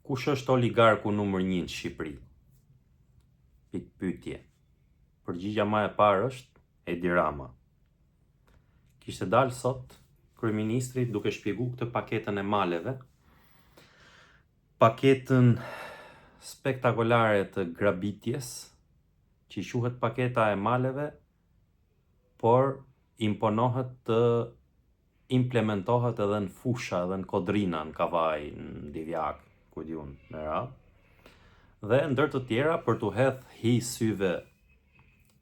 Kush është oligarku numër 1 në Shqipëri? Pikpyetje. Përgjigja më e parë është Edi Rama. Kishte dalë sot kryeministri duke shpjeguar këtë paketën e maleve, paketën spektakolare të grabitjes, që quhet paketa e maleve, por imponohet të implementohet edhe në fusha, edhe në Kodrina, në Kavaj, në Divjak, ku diun, në radhë. Dhe ndër të tjera për t'u hedh hi syve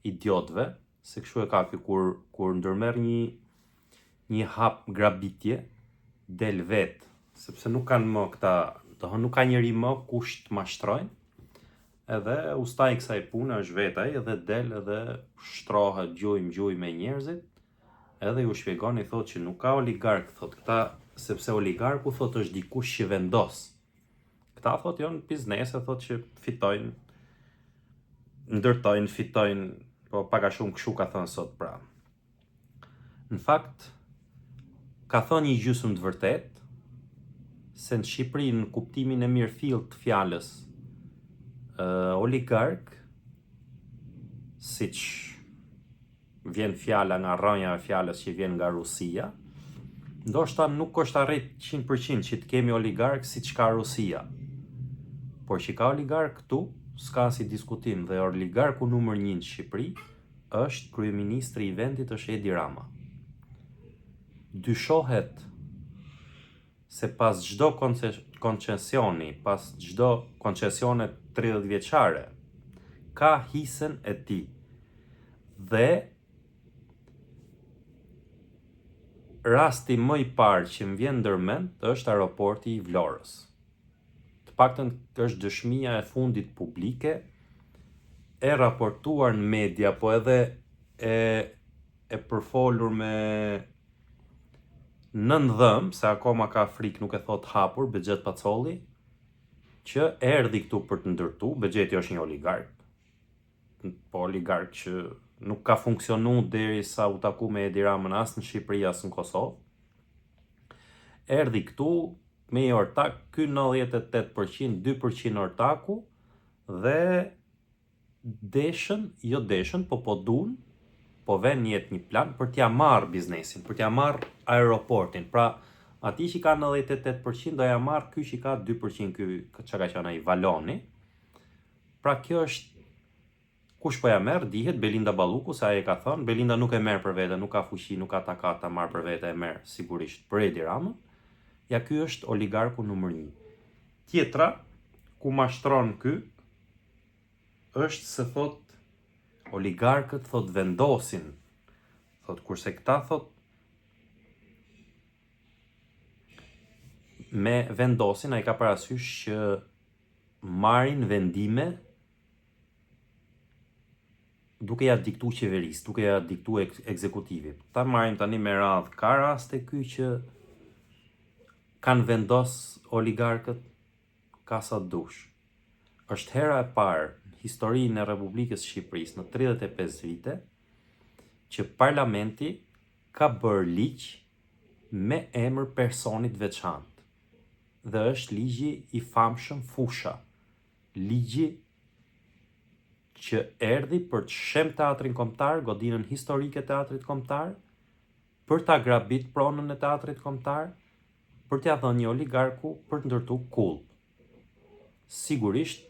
idiotëve, se kështu e ka ky kur ndërmerr një hap grabitje, del vet, sepse nuk kanë më këta, nuk ka njeri më kush të mashtrojnë, edhe ustaj kësaj pune është vetaj, edhe del edhe shtrohet gjujmë me njerëzit, edhe ju shpjegon i thot që nuk ka oligark, thot këta, sepse oligarku thot është dikush që vendos. Këta thot janë biznese, thot që fitojnë, ndërtojnë, fitojnë, po pak a shumë kështu ka thënë sot pra. Në fakt, ka thënë një gjysmë të vërtet, se në Shqipëri në kuptimin e mirëfillt të fjalës oligark, siç vjen fjala nga rrënja e fjalës që vjen nga Rusia, ndoshta nuk është arrit 100% që të kemi oligark siç ka Rusia. Por që ka oligark këtu, s'ka si diskutim, dhe oligarku numër 1 në Shqipëri është kryeministri i vendit, është Edi Rama. Dyshohet se pas çdo koncesioni, pas çdo koncesione 30 vjeçare, ka hisën e tij. Dhe rasti më i parë që më vjen ndërmend është aeroporti i Vlorës. Të paktën është dëshmia e fundit publike, e raportuar në media, po edhe e përfolur me nëndhëm, se akoma ka frikë, nuk e thot hapur, Bexhet Pacolli, që erdhi këtu për të ndërtu. Bexheti është një oligark, po oligark që nuk ka funksionu derisa u taku me Edi Ramën as në Shqipëri as në Kosovë. Erdhi këtu me një ortak, ky 98%, 2% ortaku, dhe deshën, po duan, po vën jetë një plan për t'ja marrë biznesin, për t'ja marrë aeroportin. Pra, ati që ka 98% do ja marrë ky që ka 2%, ky që ka qenë ai Valoni. Pra kjo është, kush po ja merr, dihet Belinda Balluku, se ai e ka thënë, Belinda nuk e merr për vete, nuk ka fuqi, nuk ka takat ta marr për vete, e merr sigurisht për Edi Ramën. Ja, ky është oligarku numër 1. Tjetra, ku mashtron ky, është se thot oligarkët thot vendosin, thot kurse këta thot me vendosin, ai ka parasysh që marrin vendime duke ja diktu qeverisë, duke ja diktu ekzekutivit. Ta marrim tani me radhë, ka raste ky që kanë vendos oligarkët, ka sa dush. Është hera e parë në historinë e Republikës Shqipërisë në 35 vite që parlamenti ka bërë ligj me emër personit veçantë. Dhe është ligji i famshëm Fusha. Ligji që erdhi për të shem teatrin kombëtar, godinën historike teatrit kombëtar, për ta grabit pronën e teatrit kombëtar, për t'ia dhënë një oligarku për të ndërtu kull. Sigurisht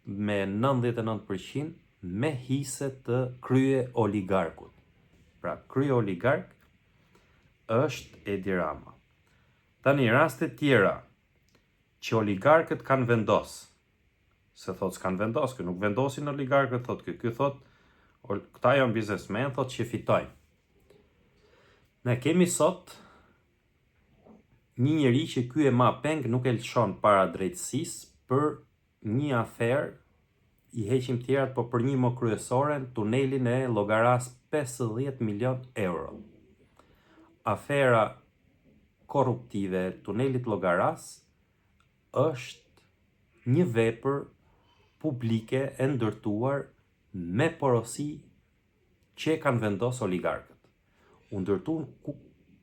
me 99% me hise të krye oligarkut. Pra, krye oligark është Edi Rama. Tani, raste tjera që oligarkët kanë vendos, se thot s'kanë vendos, kë nuk vendosin oligarkët, thot ky thot, këta janë biznesmen, thot që fitojnë. Ne kemi sot një njeri që ky e ma peng nuk e lëshon para drejtësisë për një aferë, i heqim tjerat, po për një më kryesore, tunelin e Llogaras 50 milion euro. Afera korruptive e tunelit Llogaras është një vepër publike e ndërtuar me porosi që kanë vendos oligarkët. U ndërtu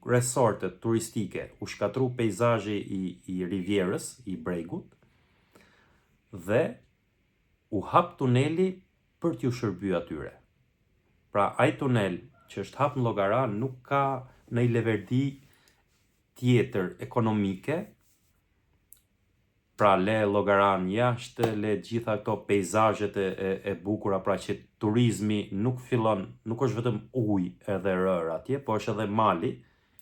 resortet turistike, u shkatru peizazhi i Rivierës, i bregut, dhe u hap tuneli për t'ju shërbyer atyre. Pra, ai tunel që është hap në llogara nuk ka në leverdi tjetër ekonomike, pra le llogaran jashtë, le gjitha këto peizazhet e bukura, pra që turizmi nuk fillon, nuk është vetëm ujë edhe rër atje, po është edhe mali,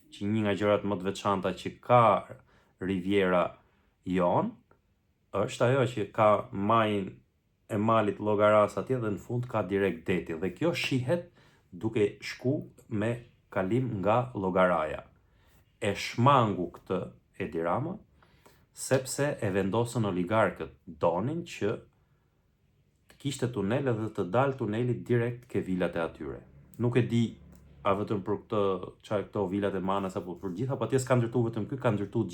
që një nga gjërat më të veçanta që ka Riviera jon, është ajo që ka majin e malit llogaras atje dhe në fund ka direkt deti. Dhe kjo shihet duke shku me kalim nga llogaraja. E shmangu këtë Edi Rama, sepse e vendosën oligarkët, donin që të kishte tunel edhe të dalë tuneli direkt ke vilat e atyre. Nuk e di a vetëm për këto vilat e Manës apo për gjitha, po atje s'ka ndërtu vetëm ky, ka ndërtu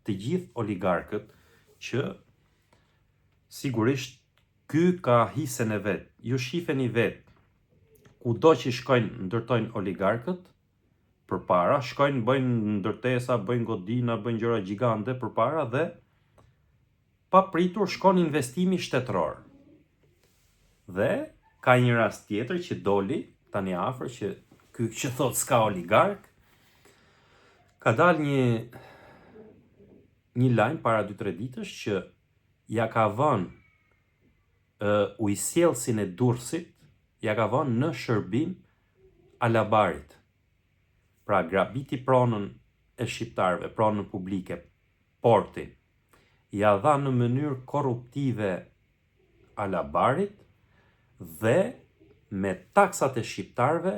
të gjithë oligarkët, që sigurisht ky ka hisen e vet. Ju shifeni vet, kudo që shkojnë ndërtojnë oligarkët, përpara shkojnë, bëjnë ndërtesa, bëjnë godina, bëjnë gjëra gjigante përpara dhe pa pritur shkon investimi shtetëror. Dhe ka një rast tjetër që doli tani afër, që ky që thot s'ka oligark, ka dal një lajm para 2-3 ditësh që ja ka vënë ujësjellsin e Durrësit, ja ka vënë në shërbim Alabarit. Pra grabiti pronën e shqiptarëve, pronën publike, portin, ja dha në mënyrë korruptive Alabarit dhe me taksat e shqiptarëve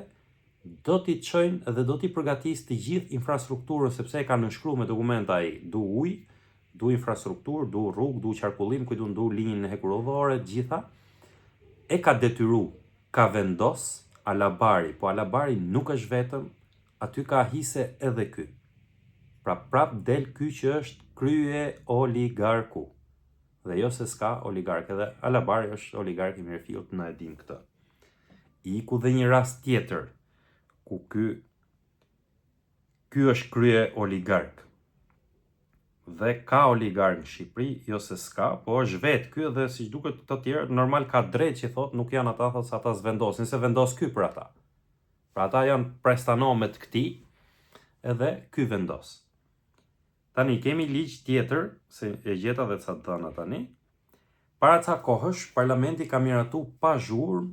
do t'i çojnë dhe do t'i përgatisë të gjithë infrastrukturën, sepse e kanë nënshkruar me dokumenta ai, du ujë, du infrastrukturë, du rrugë, du qarkullim, du linjën e hekurudhore, gjitha. E ka detyru, ka vendos Alabari, po Alabari nuk është vetëm, aty ka hise edhe ky. Pra prap del ky që është krye oligarku. Dhe jo se s'ka oligark, edhe Alabari është oligark i mirëfillt, na e dim këtë. I ku dhe një rast tjetër, ku ky është krye oligark. Dhe ka oligark në Shqipëri, jo se s'ka, po është vetë ky dhe siç duket këto tjerë, normal ka drejt që thot nuk janë ata, thot se ata s'vendosin, se vendos ky për ata. Pra ata janë prestanomet këtij, edhe ky vendos. Tani kemi ligj tjetër, se e gjeta dhe ca dhëna tani. Para ca kohësh, parlamenti ka miratu pa zhurmë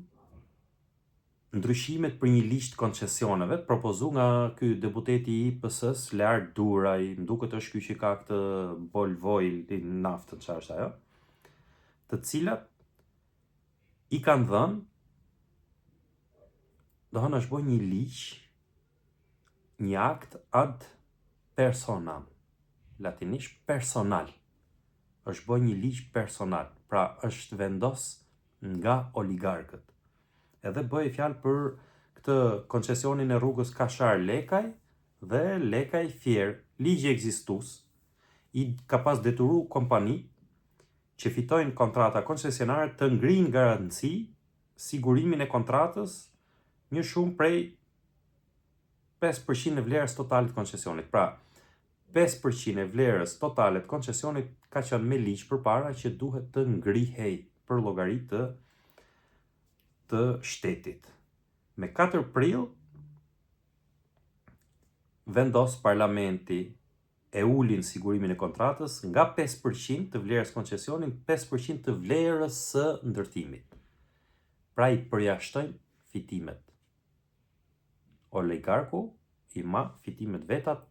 ndryshimet për një ligj të koncesioneve, propozu nga ky deputeti i PS-s, Lear Duraj, nduket është ky që ka këtë Bolvoj naftën, çfarë është ajo, të cilat i kanë dhënë, dohon është bërë një ligj, një akt ad personam, latinisht personal, është bërë një ligj personal, pra është vendos nga oligarkët. Edhe bëj fjalë për këtë koncesionin e rrugës Kashar Lekaj dhe Lekaj Fier, ligji ekzistus, i ka pas deturu kompani që fitojnë kontrata koncesionare të ngrinë garanci sigurimin e kontratës një shumë prej 5% e vlerës totale të koncesionit. Pra, 5% e vlerës totale të koncesionit ka qenë me ligj përpara që duhet të ngrihej për llogari të shtetit. Me 4 prill vendos parlamenti e ulin sigurimin e kontratës nga 5% të vlerës koncesionit, 5% të vlerës së ndërtimit. Pra i përjashtojnë fitimet. Oligarku i ma fitimet vetat,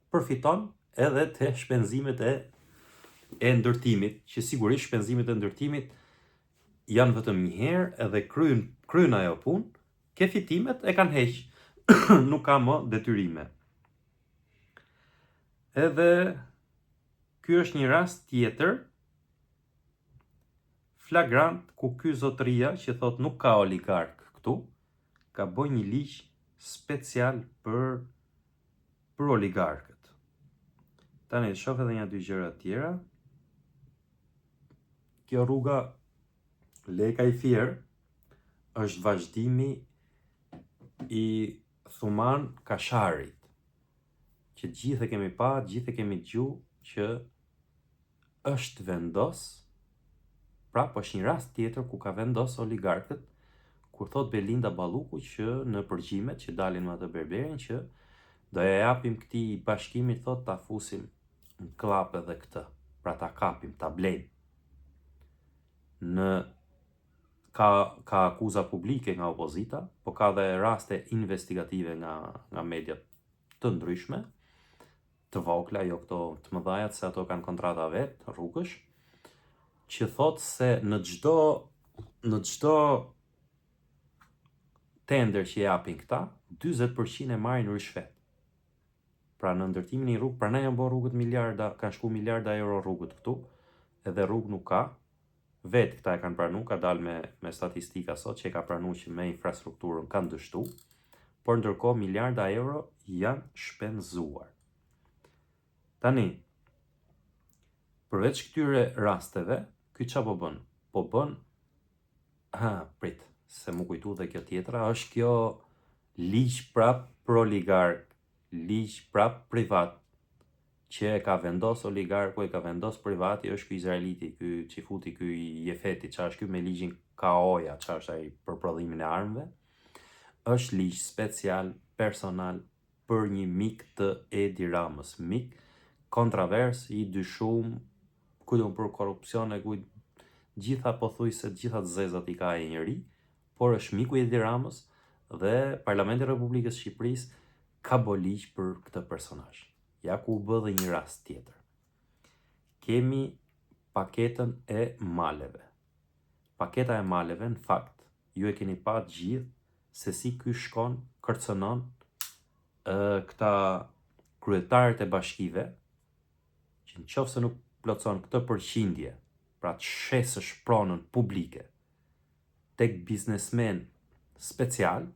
përfiton edhe të shpenzimet e ndërtimit, që sigurisht shpenzimet e ndërtimit janë vetëm një herë edhe kryen ajo punë, ke fitimet e kanë heq, nuk ka më detyrime. Edhe ky është një rast tjetër flagrant ku ky zotëria që thot nuk ka oligark këtu, ka bërë një ligj special për oligarkët. Tani shoh edhe një dy gjëra tjera. Kjo rruga Lekaj Fier është vazhdimi i Thuman Kasharit. që gjithë e kemi pa, gjithë e kemi dëgjuar që është vendos, pra po është një rast tjetër ku ka vendos oligarkët, kur thot Belinda Balluku që në përgjimet që dalin me atë berberin që do ja japim këtij bashkimit, thot, ta fusim në klap edhe këtë, pra ta kapim, ta blejmë. Ka akuza publike nga opozita, po ka dhe raste investigative nga mediat të ndryshme, të vogla, jo këto të mëdhajat, se ato kanë kontrata vetë, rrugësh, që thot se në çdo tender që japin këta, 40% e marrin rishvet. Pra në ndërtimin e rrugë, pranaj janë bërë rrugët miliarda, kanë shku miliarda euro rrugët këtu, edhe rrugë nuk ka. Vetë këta e kanë pranu, ka dalë me statistika sot që e ka pranu që me infrastrukturën kanë dështu, por ndërkohë miliarda euro janë shpenzuar. Tani, përveç këtyre rasteve, ky çfarë po bën? Po bën, prit, se mu kujtu dhe kjo tjetra, është kjo ligj prap për oligark, ligj prap privat, që e ka vendos oligarku, e ka vendos privati, është ky izraeliti, ky qifuti, ky Jefeti, çfarë është ky me ligjin Kaoja, çfarë është ai për prodhimin e armëve, është ligj special, personal, për një mik të Edi Ramës, mik kontrovers, i dyshum, kujtun për korupcione, gjitha pothuajse gjitha të zezat i ka ai njeri, por është miku i Edi Ramës dhe Parlamenti i Republikës së Shqipërisë ka bë ligj për këtë personazh. Ja ku u bë dhe një rast tjetër. Kemi paketën e maleve. Paketa e maleve, në fakt, ju e keni pa gjithë se si ky shkon, kërcënon këta kryetarët e bashkive, që në qoftë se nuk plotson këtë përqindje, pra të shesësh pronën publike, tek biznesmen special,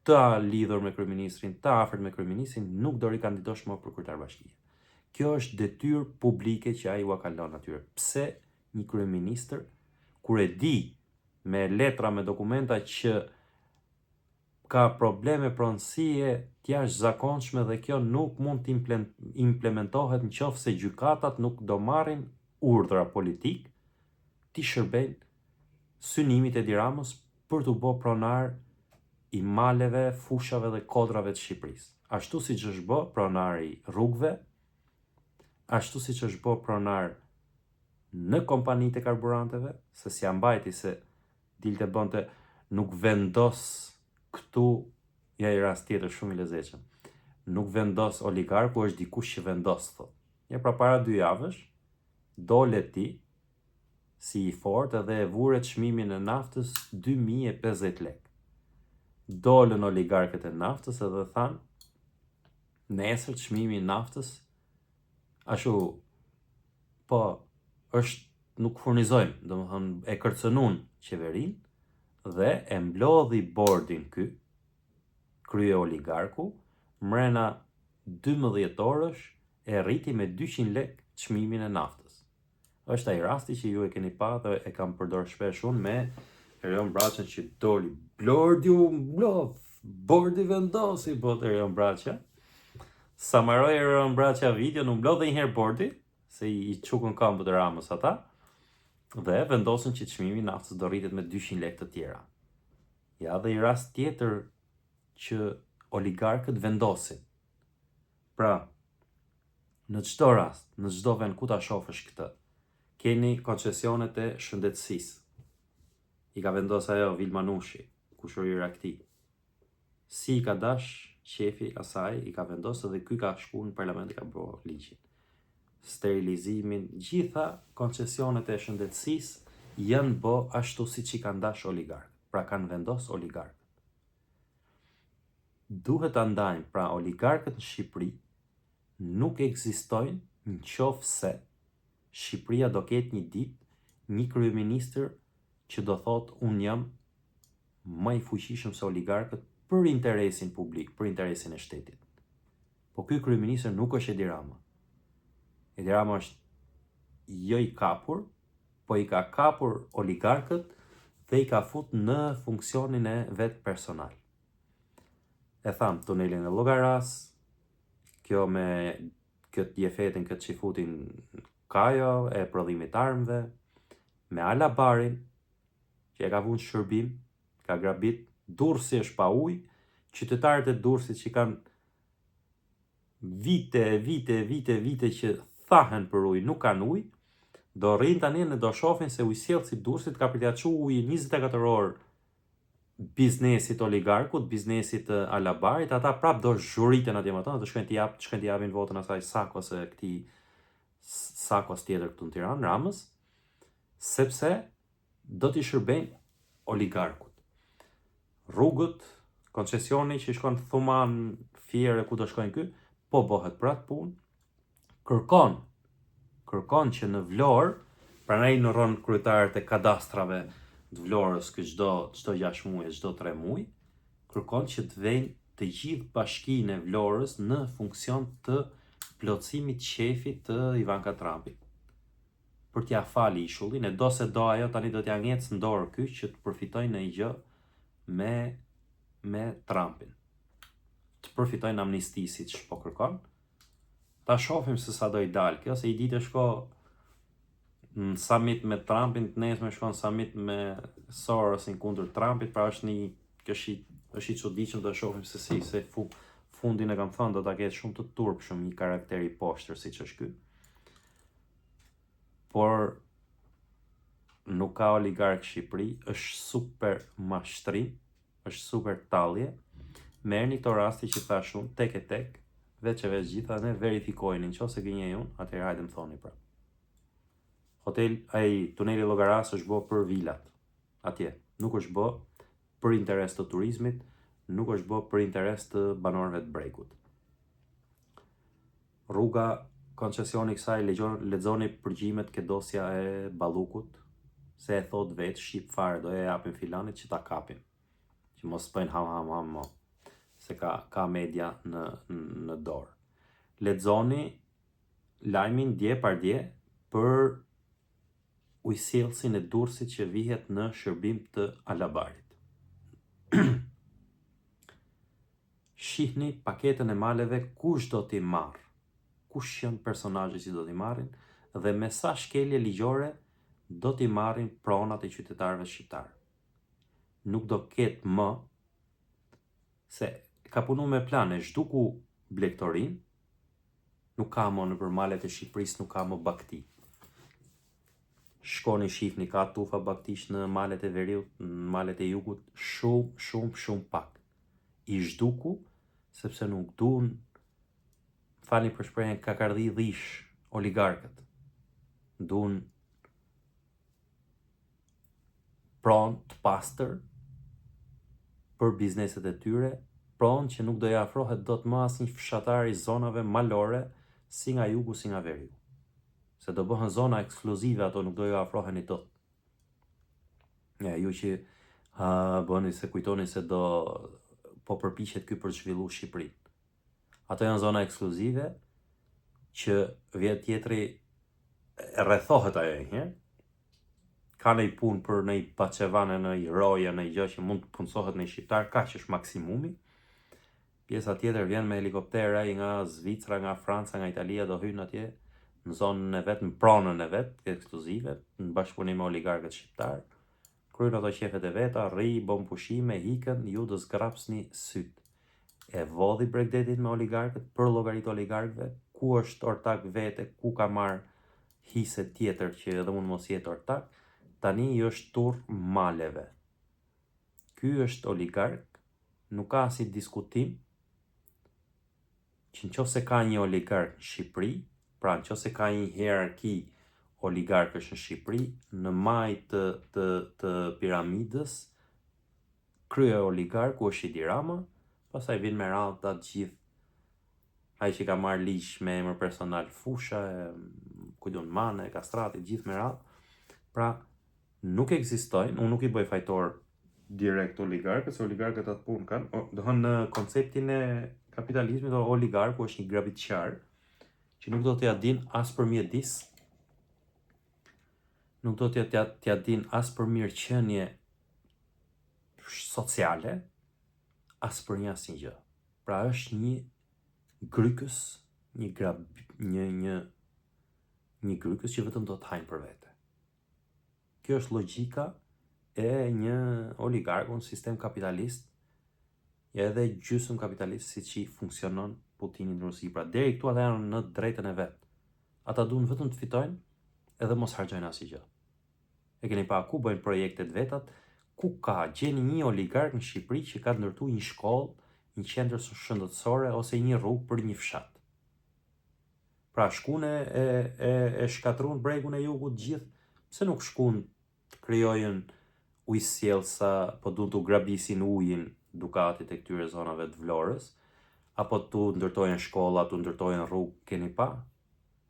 të lidhur me kryeministrin, të afërt me kryeministrin, nuk do rikandidosh më për kryetar bashkie. Kjo është detyrë publike që ai u ka lënë atyre. Pse një kryeministër, kur e di me letra, me dokumenta që ka probleme pronësie të jashtëzakonshme dhe kjo nuk mund të implementohet nëse gjykatat nuk do marrin urdhra politik, ti shërben synimit e Edi Ramës për të bërë pronar i maleve, fushave dhe kodrave të Shqipërisë. Ashtu siç është bë pronar i rrugëve, ashtu siç është bë pronar në kompanitë e karburanteve, se si mbajti se dilte bënte, nuk vendos këtu, ja i rast tjetër shumë i lezetshëm. Nuk vendos oligarku, është dikush që vendos, thot. Ja, pra para 2 javësh, dole ti, si i fort, edhe e vuret çmimin e naftës 2050 lekë. Dolën oligarkët e naftës edhe thanë, nesër çmimi i naftës, ashtu, po, nuk furnizojmë, domethënë e kërcënuan qeverinë dhe e mblodhi bordin ky, krye oligarku, mrena 12 orësh e rriti me 200 lekë çmimin e naftës. Është ai rasti që ju e keni pa dhe e kam përdorur shpesh unë me Erion Braçën që doli bordi vendosi, bot Erion Braça. Sa marroi Erion Braça video, nuk mblodhi njëherë bordi, se i çukën këmbët e Ramës ata, dhe vendosën që çmimi i naftës do rritet me 200 lekë të tjera. Ja dhe i rast tjetër që oligarkët vendosin. Pra, në çdo rast, në çdo vend ku ta shohësh këtë, keni koncesionet e shëndetësisë. I ka vendosur ajo Vilma Nushi, kushërira këtij. Si i ka dash shefi asaj, i ka vendosur dhe ky ka shkuar në parlament, i ka bërë ligjin. Sterilizimin, gjitha koncesionet e shëndetësisë janë bë ashtu siç i kanë dash oligarkët. Pra kanë vendos oligarkët. Duhet ta ndajmë, pra oligarkët në Shqipëri nuk ekzistojnë nëse Shqipëria do ketë një ditë një kryeministër që do thotë unë jam më i fuqishëm se oligarkët për interesin publik, për interesin e shtetit. Po ky kryeministër nuk është Edi Rama. Edi Rama është jo i kapur, po i ka kapur oligarkët dhe i ka fut në funksionin e vet personal. E tham, tunelin e Llogaras, kjo me këtë jefetin, këtë që futin Kajo e prodhimit armëve, me Alabarin, që e ka vënë shërbim, ka grabit, Durrësi është pa ujë, qytetarët e Durrësit që kanë vite që thahen për ujë, nuk kanë ujë, do rrinë tani në do shohin se ujësjellësi Durrësit ka përjaçu ujë 24 orë biznesit oligarkut, biznesit Alabarit, ata prap do zhuriten atje më tonë, të shkojnë t'i japin votën asaj Sakos e këtij Sakos tjetër këtu në Tiranë, Ramës, sepse do t'i shërbejnë oligarkut. Rrugët, koncesioni që shkon Thuman, Fier e ku do shkojnë ky, po bëhet për atë punë, kërkon që në Vlorë, pranaj në rron kryetarët e kadastrave të Vlorës çdo 6 muaj, çdo 3 muaj, kërkon që të vejnë të gjithë bashkinë e Vlorës në funksion të plotësimit shefit të Ivanka Trumpit. Për t'ja fali ishullin, e do se do ajo tani do t'ja ngecë në dorë ky që të përfitojnë në i gjë me Trumpin. Të përfitojnë amnisti si që po kërkon. Ta shohim se sa do i dalë kjo, se i ditë shko në summit me Trumpin, të nesme shkon summit me Sorosin kundër Trumpit, pra është i çuditshëm, do shohim se se fundin e kam thënë do ta ketë shumë të turpshëm, një karakter i poshtër siç është ky. Por nuk ka oligark Shqipëri, është super mashtrim, është super tallje. Merrni këto raste që thash unë tek e tek, veç gjitha ne verifikojnë, nëse gënjej unë, atëherë hajde më thoni pra. Tuneli Llogaras është bë për vilat. Atje, nuk është bë për interes të turizmit, nuk është bë për interes të banorëve të Brekut. Rruga, koncesioni kësaj, lexoni përgjimet ke dosja e Ballukut, se e thot vetë shqip fare, do e japin filanit që ta kapin. Që mos bëjnë ham, se ka media në dorë. Lexoni lajmin dje par dje për ujësjellësin e Durrësit që vihet në shërbim të Alabarit. Shihni paketën e maleve kush do t'i marrë, kush janë personazhet që do t'i marrin dhe me sa shkelje ligjore do t'i marrin pronat e qytetarëve shqiptarë. Nuk do ketë më, se ka punu me plane, zhduku Blegtorin, nuk ka më në për malet e Shqipërisë, nuk ka më bakti. Shkoni shihni ka tufa baktish në malet e veriut, në malet e jugut, shumë pak. I zhduku, sepse nuk duan, falni për shprehjen, kakardhi dhish oligarkët. Duan pronë të pastër për bizneset e tyre, pronë që nuk do i afrohet dot më asnjë fshatar i zonave malore, si nga jugu, si nga veriu. Se do bëhen zona ekskluzive, ato nuk do i afroheni dot. Ju që bëni se kujtoni se do po përpiqet ky për të zhvilluar Shqipërinë. Ato janë zona ekskluzive që vjet tjetri rrethohet ajo një. Ka në i punë për në i Bacevane, në i roja, në i gjë që mund të punësohet në i shqiptar, ka që është maksimumi. Pjesa tjetër vjen me helikoptera nga Zvicra, nga Franca, nga Italia, do hynë atje në zonën e vetë, në pronën e vetë, ekskluzive, në bashkëpunim me oligarkët shqiptarë. Kryejnë ato qefet e veta, bën pushime, hikën, ju do zgrapsni syt. E vodhi Bregdetin me oligarkët, për llogarit oligarkëve, ku është ortak vete, ku ka marrë hise tjetër që edhe mund mos jetë ortak, tani i është turr maleve. Ky është oligark, nuk ka si diskutim që nëse ka një oligark në Shqipëri, pra nëse ka një hierarki oligarkësh në Shqipëri, në maj të piramidës, krye oligarku është Edi Rama, pastaj vjen me radhë të gjithë, ai që ka marrë ligj me emër personal Fusha, Kujdon Mane, Kastrati, gjithë me radhë. Pra, nuk ekzistojnë, unë nuk i bëj fajtor direkt oligarkët, se oligarkët atë punë kanë, dohën në konceptin e kapitalizmit, oligarku është një grabitqar, që nuk do t'ja din as për mjedis, nuk do t'ja din as për mirëqenie sociale, as për një asnjë gjë. Pra është një grykës një grykës që vetëm do të hajnë për vete. Kjo është logjika e një oligarku në sistem kapitalist, edhe gjysmë kapitalist si që funksionon Putini në Rusi. Pra deri këtu ata janë në drejtën e vet. Ata duan vetëm të fitojnë edhe mos harxojnë asgjë. E keni pa ku bëjnë projektet vetat, ku ka gjeni një oligark në Shqipëri që ka ndërtuar një shkollë, një qendër shëndetësore ose një rrugë për një fshat. Pra shkun e shkatrun bregun e jugut gjithë, pse nuk shkun të krijojnë ujësjellsa, po duan të grabisin ujin Dukatit e këtyre zonave të Vlorës, apo tu ndërtojnë shkolla, tu ndërtojnë rrugë, keni pa?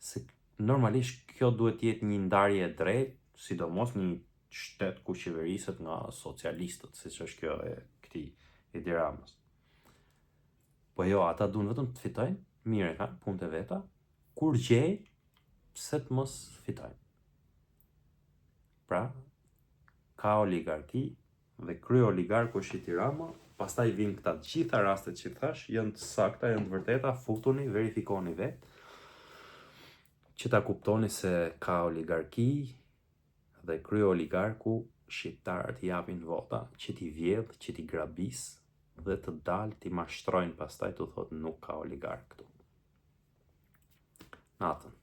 Se normalisht kjo duhet të jetë një ndarje e drejtë, sidomos një shtet ku qeveriset nga socialistët, siç është kjo e këtij Edi Ramës. Po jo, ata duan vetëm të fitojnë, mirë ka, punët e veta, kur gjej, pse të mos fitojnë. Pra, ka oligarki dhe krye oligarku është Edi Rama, pastaj vinë këta gjitha rastet që thash, janë të sakta, janë të vërteta, futuni, verifikoni vetë, që ta kuptoni se ka oligarki dhe krye oligarku shqiptarët i japin vota, që t'i vjedh, që t'i grabis dhe të dalë t'i mashtrojnë pastaj të thotë nuk ka oligark këtu. Natën.